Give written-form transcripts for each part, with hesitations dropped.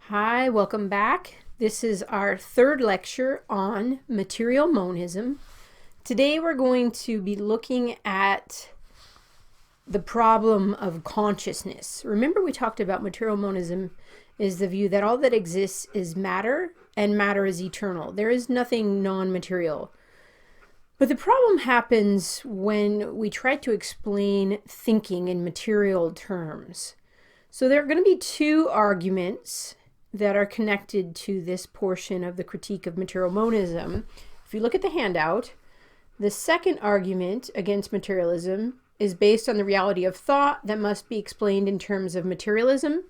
Hi, welcome back. This is our third lecture on material monism. Today we're going to be looking at the problem of consciousness. Remember we talked about material monism is the view that all that exists is matter and matter is eternal. There is nothing non-material. But the problem happens when we try to explain thinking in material terms. So there are going to be two arguments that are connected to this portion of the critique of material monism. If you look at the handout, the second argument against materialism is based on the reality of thought that must be explained in terms of materialism.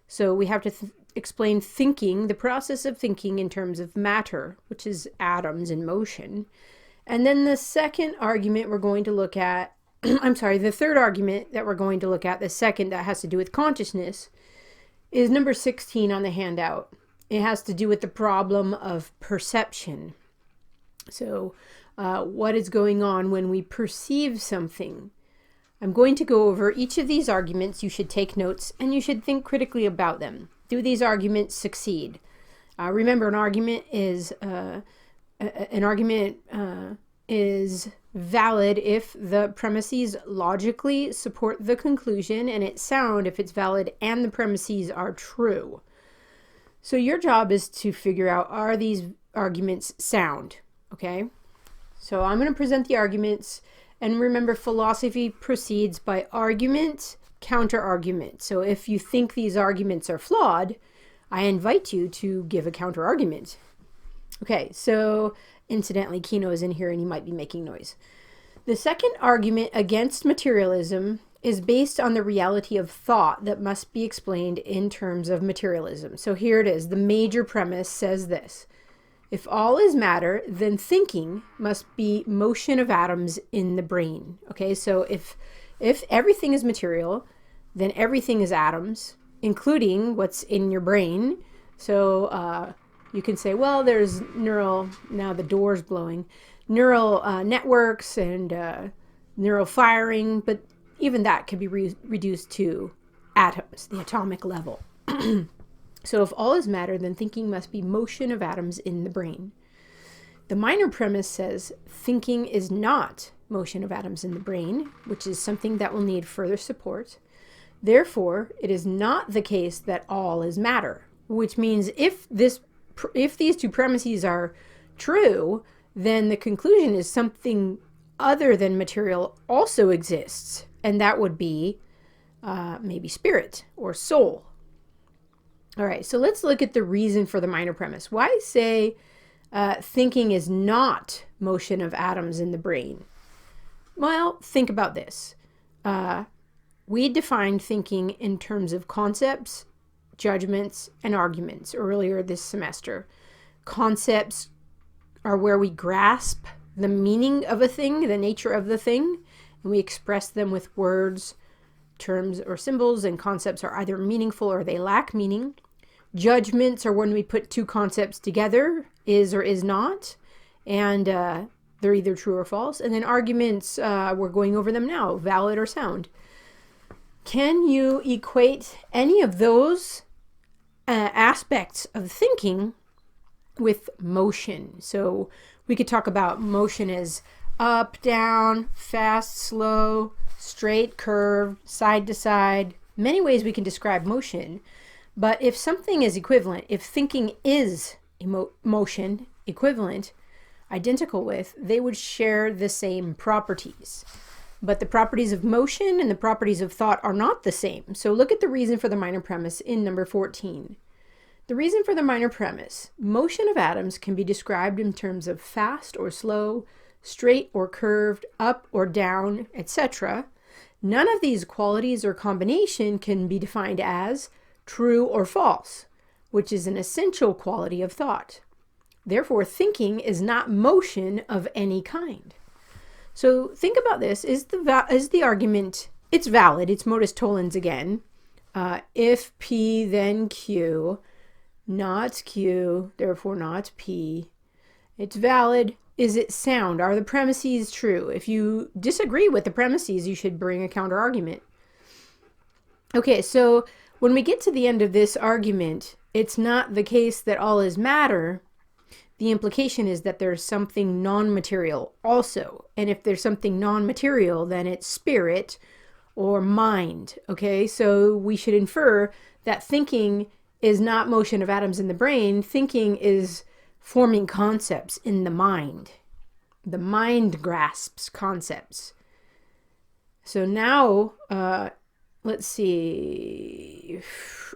So we have to explain thinking, the process of thinking, in terms of matter, which is atoms in motion. And then the second argument we're going to look at, the third argument that we're going to look at, the second that has to do with consciousness, is number 16 on the handout. It has to do with the problem of perception. So what is going on when we perceive something? I'm going to go over each of these arguments. You should take notes and you should think critically about them. Do these arguments succeed? Remember, an argument is valid if the premises logically support the conclusion, and it's sound if it's valid and the premises are true. So your job is to figure out, are these arguments sound? Okay, so I'm going to present the arguments, and remember, philosophy proceeds by argument, counter-argument. So if you think these arguments are flawed, I invite you to give a counter-argument. Okay, so incidentally, Kino is in here and he might be making noise. The second argument against materialism is based on the reality of thought that must be explained in terms of materialism. So here it is. The major premise says this: if all is matter, then thinking must be motion of atoms in the brain. Okay, so if everything is material, then everything is atoms, including what's in your brain. So you can say, well, there's neural, now the door's blowing, neural networks and neural firing, but even that can be reduced to atoms, the atomic level. So if all is matter, then thinking must be motion of atoms in the brain. The minor premise says thinking is not motion of atoms in the brain, which is something that will need further support. Therefore, it is not the case that all is matter, which means if these two premises are true, then the conclusion is something other than material also exists, and that would be maybe spirit or soul. All right, so let's look at the reason for the minor premise. Why say thinking is not motion of atoms in the brain? Well, think about this. We defined thinking in terms of concepts, judgments, and arguments earlier this semester. Concepts are where we grasp the meaning of a thing, the nature of the thing, and we express them with words, terms, or symbols, and concepts are either meaningful or they lack meaning. Judgments are when we put two concepts together, is or is not, and they're either true or false. And then arguments, we're going over them now, valid or sound. Can you equate any of those aspects of thinking with motion? So we could talk about motion as up, down, fast, slow, straight, curve, side to side. Many ways we can describe motion. But if something is equivalent, if thinking is motion, equivalent, identical with, they would share the same properties. But the properties of motion and the properties of thought are not the same. So look at the reason for the minor premise in number 14. The reason for the minor premise: motion of atoms can be described in terms of fast or slow, straight or curved, up or down, etc. None of these qualities or combination can be defined as true or false, which is an essential quality of thought. Therefore, thinking is not motion of any kind. So think about this. Is the argument, it's valid, it's modus tollens again. If P, then Q, not Q, therefore not P. It's valid. Is it sound? Are the premises true? If you disagree with the premises, you should bring a counter argument. Okay, so when we get to the end of this argument, it's not the case that all is matter, the implication is that there's something non-material also. And if there's something non-material, then it's spirit or mind. Okay, so we should infer that thinking is not motion of atoms in the brain. Thinking is forming concepts in the mind. The mind grasps concepts. So now, let's see.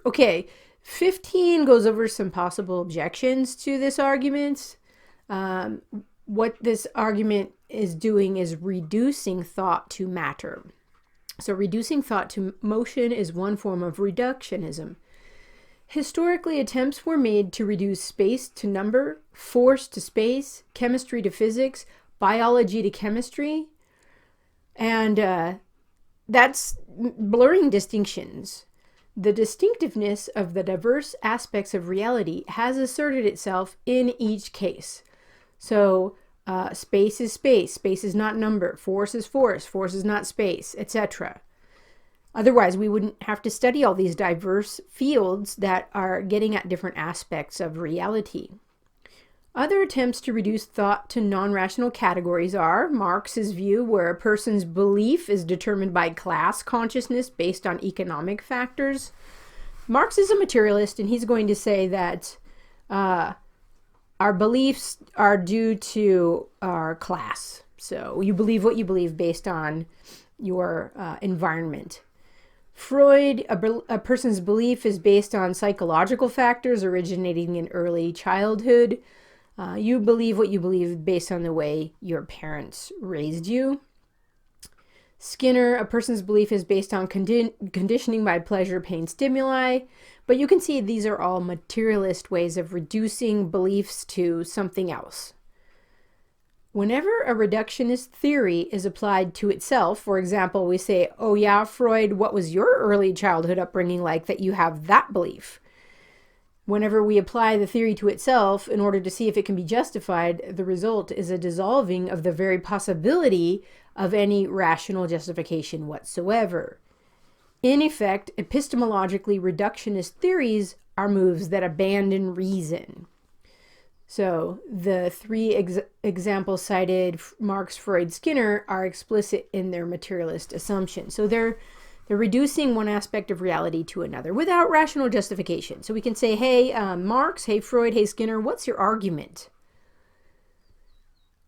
Okay, 15 goes over some possible objections to this argument. What this argument is doing is reducing thought to matter. So reducing thought to motion is one form of reductionism. Historically, attempts were made to reduce space to number, force to space, chemistry to physics, biology to chemistry, and that's blurring distinctions. The distinctiveness of the diverse aspects of reality has asserted itself in each case. So space is space, space is not number, force is not space, etc. Otherwise, we wouldn't have to study all these diverse fields that are getting at different aspects of reality. Other attempts to reduce thought to non-rational categories are Marx's view, where a person's belief is determined by class consciousness based on economic factors. Marx is a materialist, and he's going to say that our beliefs are due to our class. So you believe what you believe based on your environment. Freud, a person's belief is based on psychological factors originating in early childhood. You believe what you believe based on the way your parents raised you. Skinner, a person's belief is based on conditioning by pleasure, pain, stimuli. But you can see these are all materialist ways of reducing beliefs to something else. Whenever a reductionist theory is applied to itself, for example, we say, oh yeah, Freud, what was your early childhood upbringing like that you have that belief? Whenever we apply the theory to itself in order to see if it can be justified, the result is a dissolving of the very possibility of any rational justification whatsoever. In effect, epistemologically reductionist theories are moves that abandon reason. So the three examples cited, Marx, Freud, Skinner, are explicit in their materialist assumption. So they're reducing one aspect of reality to another without rational justification. So we can say, hey, Marx, hey, Freud, hey, Skinner, what's your argument?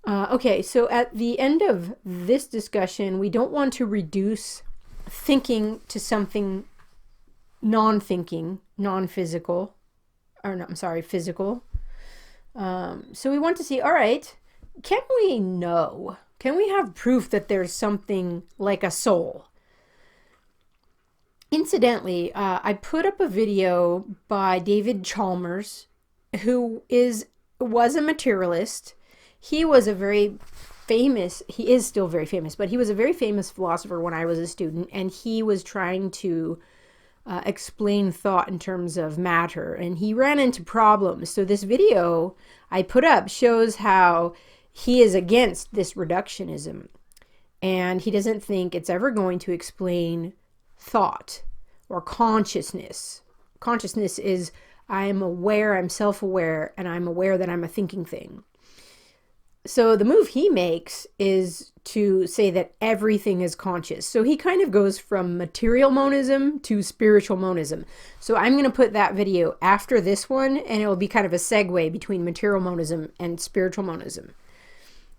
Okay, so at the end of this discussion, we don't want to reduce thinking to something non-thinking, non-physical, or no, I'm sorry, physical. So we want to see, all right, can we have proof that there's something like a soul? Incidentally, I put up a video by David Chalmers, who was a materialist. He was a very famous, he is still very famous, but he was a very famous philosopher when I was a student, and he was trying to explain thought in terms of matter, and he ran into problems. So this video I put up shows how he is against this reductionism, and he doesn't think it's ever going to explain thought or consciousness. Consciousness is I'm aware, I'm self-aware, and I'm aware that I'm a thinking thing. So the move he makes is to say that everything is conscious. So he kind of goes from material monism to spiritual monism. So I'm going to put that video after this one, and it will be kind of a segue between material monism and spiritual monism.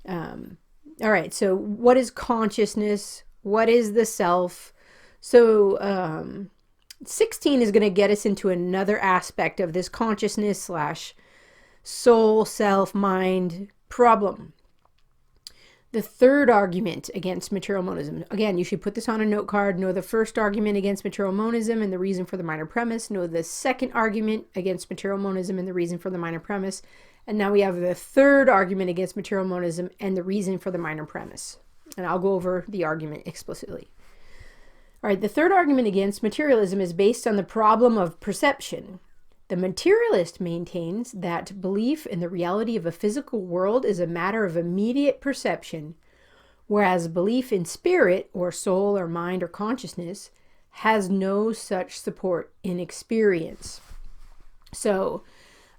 All right, so what is consciousness? What is the self? So 16 is going to get us into another aspect of this consciousness / soul, self, mind problem. The third argument against material monism. Again, you should put this on a note card. Know the first argument against material monism and the reason for the minor premise. Know the second argument against material monism and the reason for the minor premise. And now we have the third argument against material monism and the reason for the minor premise. And I'll go over the argument explicitly. All right, the third argument against materialism is based on the problem of perception. The materialist maintains that belief in the reality of a physical world is a matter of immediate perception, whereas belief in spirit or soul or mind or consciousness has no such support in experience. So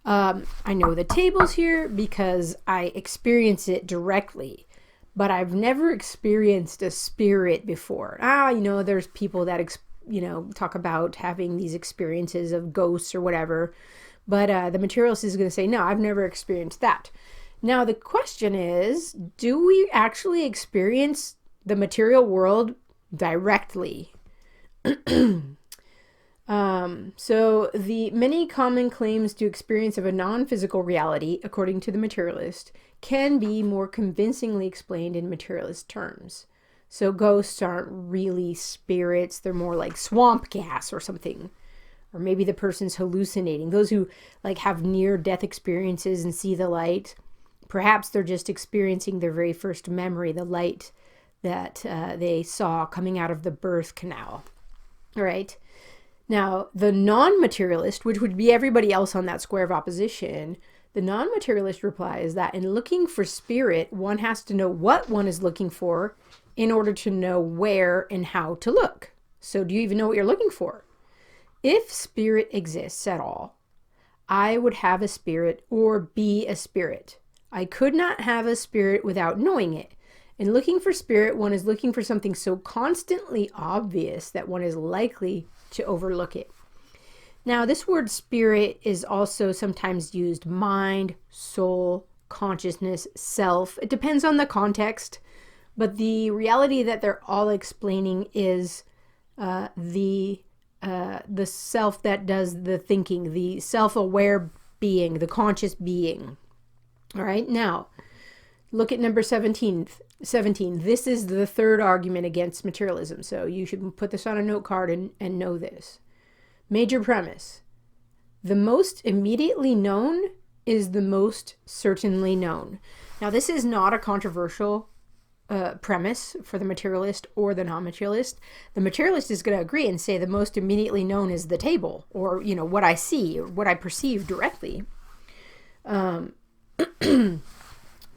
I know the table's here because I experience it directly, but I've never experienced a spirit before. There's people that, talk about having these experiences of ghosts or whatever, but the materialist is going to say, no, I've never experienced that. Now, the question is, do we actually experience the material world directly? So the many common claims to experience of a non-physical reality, according to the materialist, can be more convincingly explained in materialist terms. So ghosts aren't really spirits, they're more like swamp gas or something. Or maybe the person's hallucinating. Those who have near-death experiences and see the light, perhaps they're just experiencing their very first memory, the light that they saw coming out of the birth canal. All right. Now, the non-materialist, which would be everybody else on that square of opposition, the non-materialist replies that in looking for spirit, one has to know what one is looking for in order to know where and how to look. So do you even know what you're looking for? If spirit exists at all, I would have a spirit or be a spirit. I could not have a spirit without knowing it. In looking for spirit, one is looking for something so constantly obvious that one is likely to overlook it. Now, this word spirit is also sometimes used mind, soul, consciousness, self. It depends on the context, but the reality that they're all explaining is the self that does the thinking, the self-aware being, the conscious being. All right, now look at number 17. This is the third argument against materialism. So you should put this on a note card and know this. Major premise. The most immediately known is the most certainly known. Now, this is not a controversial premise for the materialist or the non-materialist. The materialist is going to agree and say the most immediately known is the table, or, what I see, or what I perceive directly.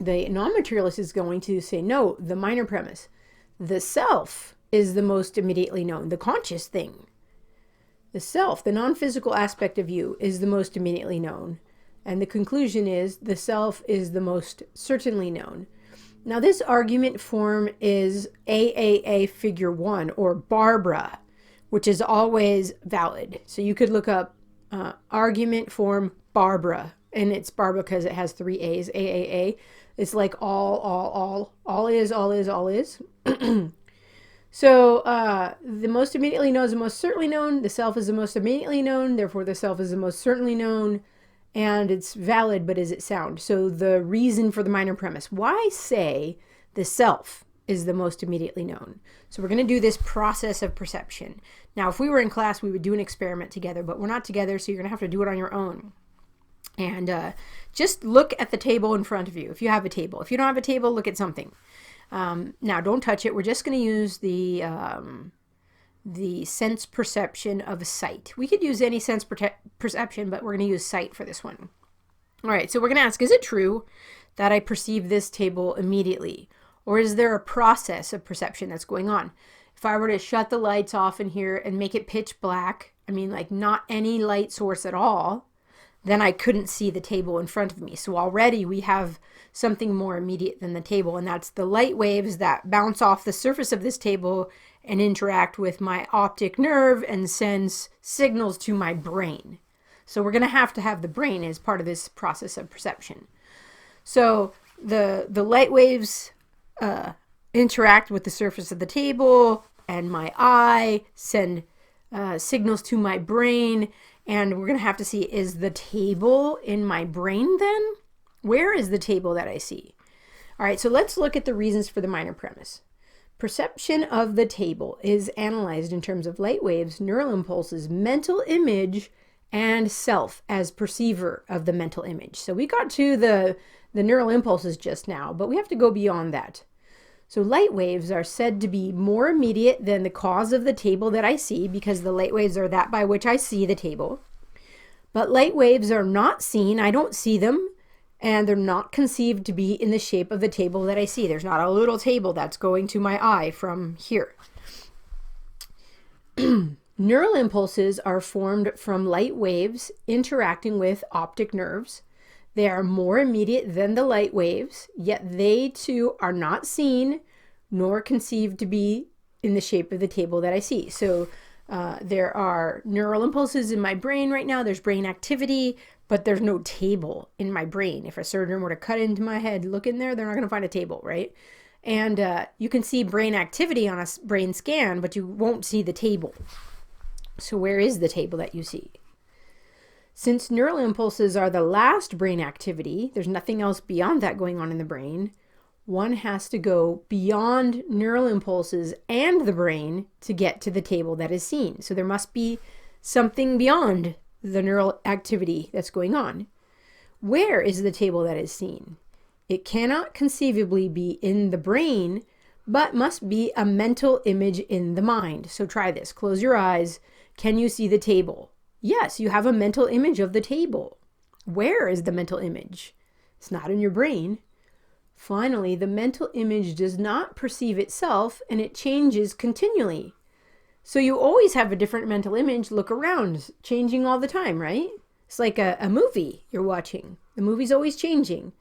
The non-materialist is going to say, no, the minor premise. The self is the most immediately known, the conscious thing. The self, the non-physical aspect of you, is the most immediately known. And the conclusion is the self is the most certainly known. Now, this argument form is AAA figure 1, or Barbara, which is always valid. So you could look up argument form Barbara, and it's Barbara because it has 3 A's, AAA. It's like all is. So the most immediately known is the most certainly known. The self is the most immediately known. Therefore, the self is the most certainly known. And it's valid, but is it sound? So the reason for the minor premise. Why say the self is the most immediately known? So we're going to do this process of perception. Now, if we were in class, we would do an experiment together, but we're not together, so you're going to have to do it on your own. And just look at the table in front of you, if you have a table. If you don't have a table, look at something. Now, don't touch it. We're just going to use the sense perception of sight. We could use any sense perception, but we're going to use sight for this one. All right, so we're going to ask, is it true that I perceive this table immediately? Or is there a process of perception that's going on? If I were to shut the lights off in here and make it pitch black, not any light source at all, then I couldn't see the table in front of me. So already we have something more immediate than the table, and that's the light waves that bounce off the surface of this table and interact with my optic nerve and sends signals to my brain. So we're going to have the brain as part of this process of perception. So the light waves interact with the surface of the table, and my eye send signals to my brain. And we're going to have to see, is the table in my brain then? Where is the table that I see? All right, so let's look at the reasons for the minor premise. Perception of the table is analyzed in terms of light waves, neural impulses, mental image, and self as perceiver of the mental image. So we got to the neural impulses just now, but we have to go beyond that. So light waves are said to be more immediate than the cause of the table that I see, because the light waves are that by which I see the table. But light waves are not seen. I don't see them, and they're not conceived to be in the shape of the table that I see. There's not a little table that's going to my eye from here. Neural impulses are formed from light waves interacting with optic nerves. They are more immediate than the light waves, yet they too are not seen nor conceived to be in the shape of the table that I see. So there are neural impulses in my brain right now. There's brain activity, but there's no table in my brain. If a surgeon were to cut into my head, look in there, they're not going to find a table, right? And you can see brain activity on a brain scan, but you won't see the table. So where is the table that you see? Since neural impulses are the last brain activity, there's nothing else beyond that going on in the brain. One has to go beyond neural impulses and the brain to get to the table that is seen. So there must be something beyond the neural activity that's going on. Where is the table that is seen? It cannot conceivably be in the brain, but must be a mental image in the mind. So try this. Close your eyes. Can you see the table? Yes, you have a mental image of the table. Where is the mental image? It's not in your brain. Finally, the mental image does not perceive itself and it changes continually. So you always have a different mental image. Look around, changing all the time, right? It's like a movie you're watching. The movie's always changing.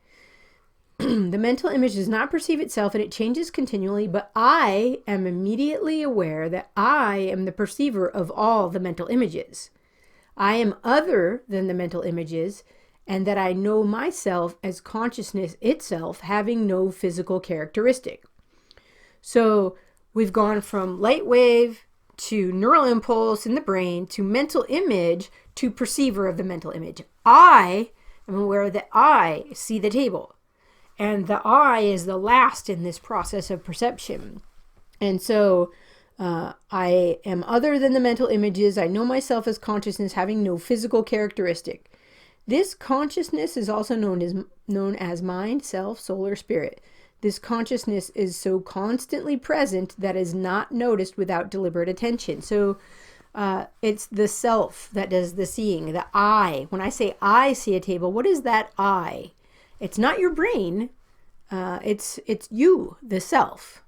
The mental image does not perceive itself and it changes continually, but I am immediately aware that I am the perceiver of all the mental images. I am other than the mental images, and that I know myself as consciousness itself, having no physical characteristic. So we've gone from light wave to neural impulse in the brain to mental image to perceiver of the mental image. I am aware that I see the table. And the I is the last in this process of perception. And so I am other than the mental images. I know myself as consciousness having no physical characteristic. This consciousness is also known as mind, self, soul, or spirit. This consciousness is so constantly present that is not noticed without deliberate attention. So it's the self that does the seeing, the I. When I say I see a table, what is that I? It's not your brain. It's you, the self.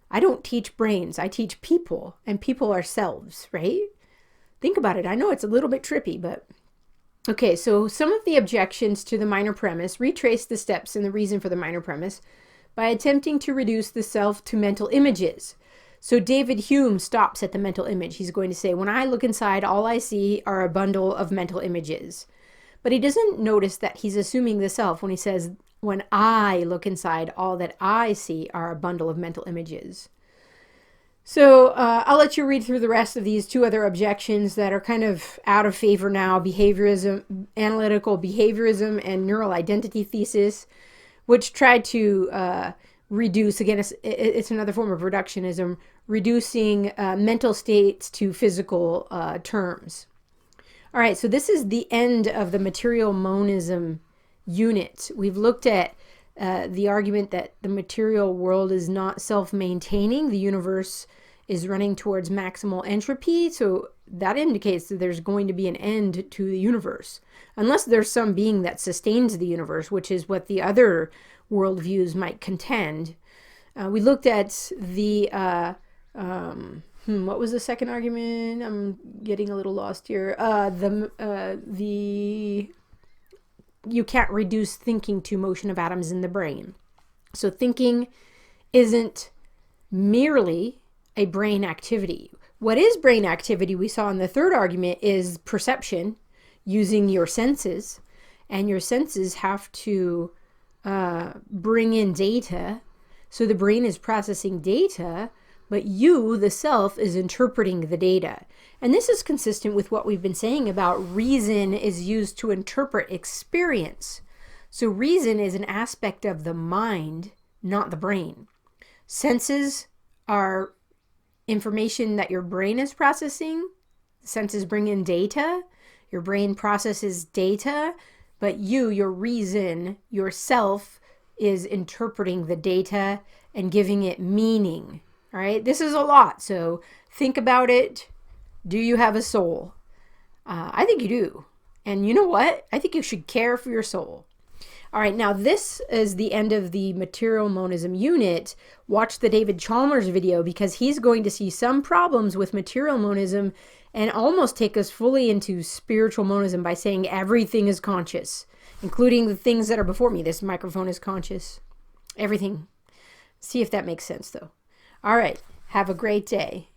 I don't teach brains. I teach people, and people are selves, right? Think about it. I know it's a little bit trippy, but okay. So some of the objections to the minor premise retrace the steps and the reason for the minor premise by attempting to reduce the self to mental images. So David Hume stops at the mental image. He's going to say, when I look inside, all I see are a bundle of mental images. But he doesn't notice that he's assuming the self when he says, when I look inside, all that I see are a bundle of mental images. So I'll let you read through the rest of these two other objections that are kind of out of favor now: behaviorism, analytical behaviorism, and neural identity thesis, which try to reduce, again, it's another form of reductionism, reducing mental states to physical terms. All right, so this is the end of the material monism unit. We've looked at the argument that the material world is not self-maintaining. The universe is running towards maximal entropy. So that indicates that there's going to be an end to the universe, unless there's some being that sustains the universe, which is what the other worldviews might contend. We looked at the what was the second argument? I'm getting a little lost here. You can't reduce thinking to motion of atoms in the brain. So thinking isn't merely a brain activity. What is brain activity, we saw in the third argument, is perception using your senses. And your senses have to bring in data. So the brain is processing data, but you, the self, is interpreting the data. And this is consistent with what we've been saying about reason is used to interpret experience. So reason is an aspect of the mind, not the brain. Senses are information that your brain is processing. Senses bring in data. Your brain processes data, but you, your reason, yourself, is interpreting the data and giving it meaning. All right, this is a lot, so think about it. Do you have a soul? I think you do. And you know what? I think you should care for your soul. All right, now this is the end of the material monism unit. Watch the David Chalmers video because he's going to see some problems with material monism and almost take us fully into spiritual monism by saying everything is conscious, including the things that are before me. This microphone is conscious. Everything. See if that makes sense, though. All right, have a great day.